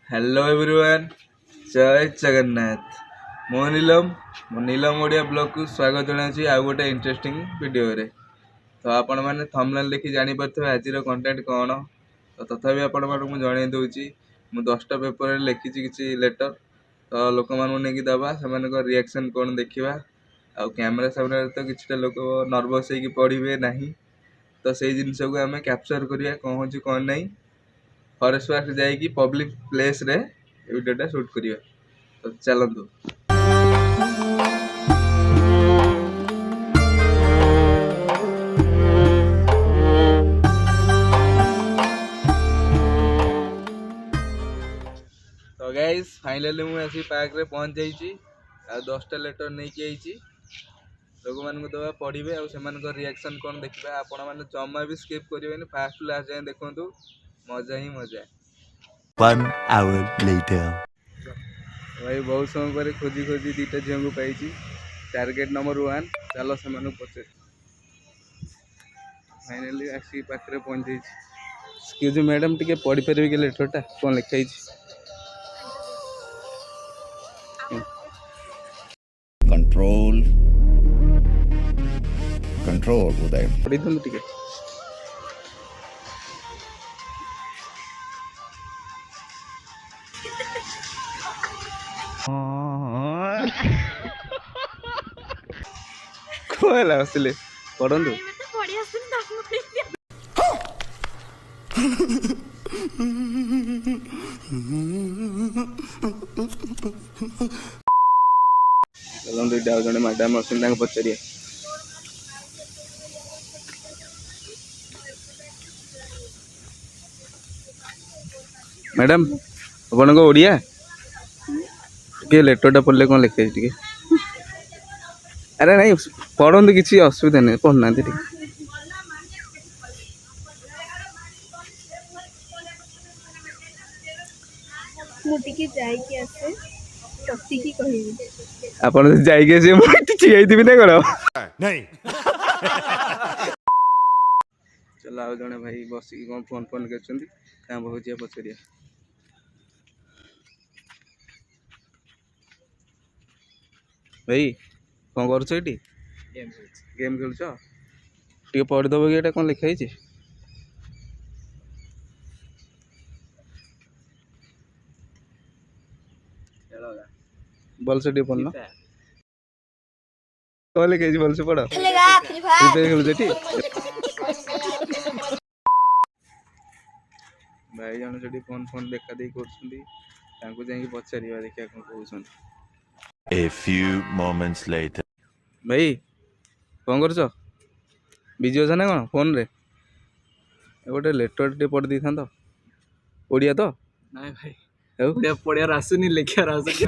Hello everyone, जय जगन्नाथ। मो नीलम Odia blog को स्वागत जनाऊँ आउ गोटे इंटरेस्टिंग वीडियो रे। तो आपण मैंने थंबनेल देखि जानी पारथबे आजिर कंटेंट कौन। तो तथापि आपण मानक जणै दउची मु 10टा पेपर रे लिखिछि किछि लेटर। तो लोक मानू नेकी दबा सेमानक रिएक्शन कौन देखिबा। आ कैमरा सामने तो किछटा लोक नर्वस होई पढ़िबे नाही। तो सेही जिंस को आमे कैप्चर करिया कौन होची कौन नहीं। फॉरेस्ट पार्क जाइए पब्लिक प्लेस रे वीडियोटा शूट करिया। तो चलतु। तो गाइस फाइनली मुझे आसी पार्क रे पहुंच जाइए। आ 10टा लेटर नहीं कि आइछि लोक मान दबा पढ़े और रिएक्शन कौन देखा। आपण मैंने जमा भी स्किप करेंगे, फास्ट लास्ट जाए देखु, मजा ही मजा। 1 hour later भाई बहुत समय पर खोजी खोजी 2टा झील को पाई। टार्गेट नंबर 1 चलो से पचे फाइनली आसी पाखे पहुंच जाइए। एक्सक्यूज मैडम टी पढ़ी पारे कि लेटरटा कौन लिखाई। control उदय पढ़ी दिखाँ टी कहला आसिले पढ़ु। चलते ये जड़े मैडम अच्छे पचार। मैडम आपन ओडिया टे लेटरटा पढ़ले कौन लिखे टे। अरे नहीं पढ़ते किसी असुविधा नहीं, पढ़ना टे। ଆପଣ ଯାଇକି ଆସିବେ ମୁଁ ଏଠି ଠିଆ ହେଇଥିବି ନା କଣ। चलो आउ जड़े भाई बसिक कौन फोन फोन कर बहुत पचारिया। भाई कौन कर गेम खेलुच टे पढ़ीदब कि कौन लिखाई। भल से टे पढ़ना कौन लिखाई भल से पढ़ खेलुच। भाई जन से फोन फोन देखा देख कर पचार देखा कौन कहते। A few moments later भाई कौन कर बिजी अच्छा ना कौन फोन रे गोटे लेटर टे पढ़ दी था ओडिया तो नहीं भाई पढ़ियार आसुनी लिखार आसुनी।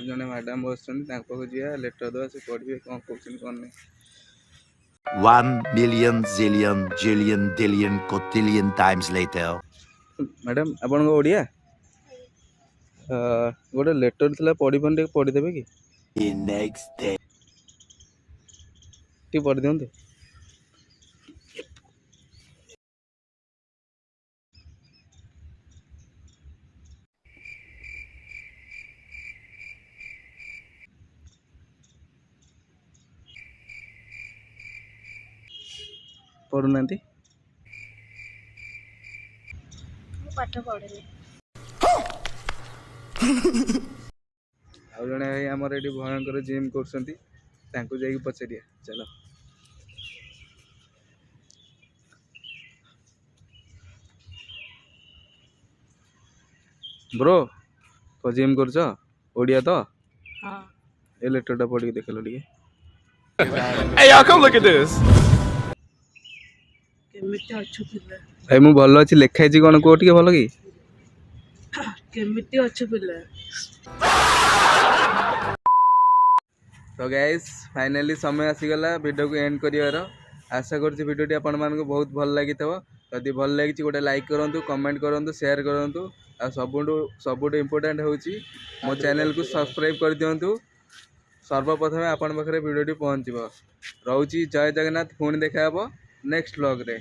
जड़े मैडम बस लेटर दवा से पढ़े कौन कहते कौन नहीं। 1 million zillion jillion dillion cotillion times later madam आपन ओडिया गोटे लेटर थी पढ़ी पान पढ़ीदेवे कि the next day टी पढ़ी दिंतु। पढ़ुना पाठ पढ़े आउ जड़े भाई आमर ये भयंकर जिम कर पचारिया। चलो ब्रो को जिम कर ओडिया तो ए लेटरटा पढ़ी देख लो टे। Hey y'all come look at this। भाई मु भल अच्छी लिखाई कौन कह टे भल कि केमिति अच्छे पिला। तो गाइस फाइनली समय आसीगला वीडियो को एंड करिवार। आशा करछि वीडियोटी आपण मानको बहुत भल लागि थबो। यदि भल लागि गोटे लाइक करंतु, कमेंट करंतु, शेयर करंतु। आ सबुठु इम्पोर्टेंट होछि मो चैनल को सब्सक्राइब कर दियंतु। सर्वप्रथमे आपण पाखरे भिडियोटी पहुँचब। रोची जय जगन्नाथ। पुणी देखा नेक्स्ट व्लॉग रे।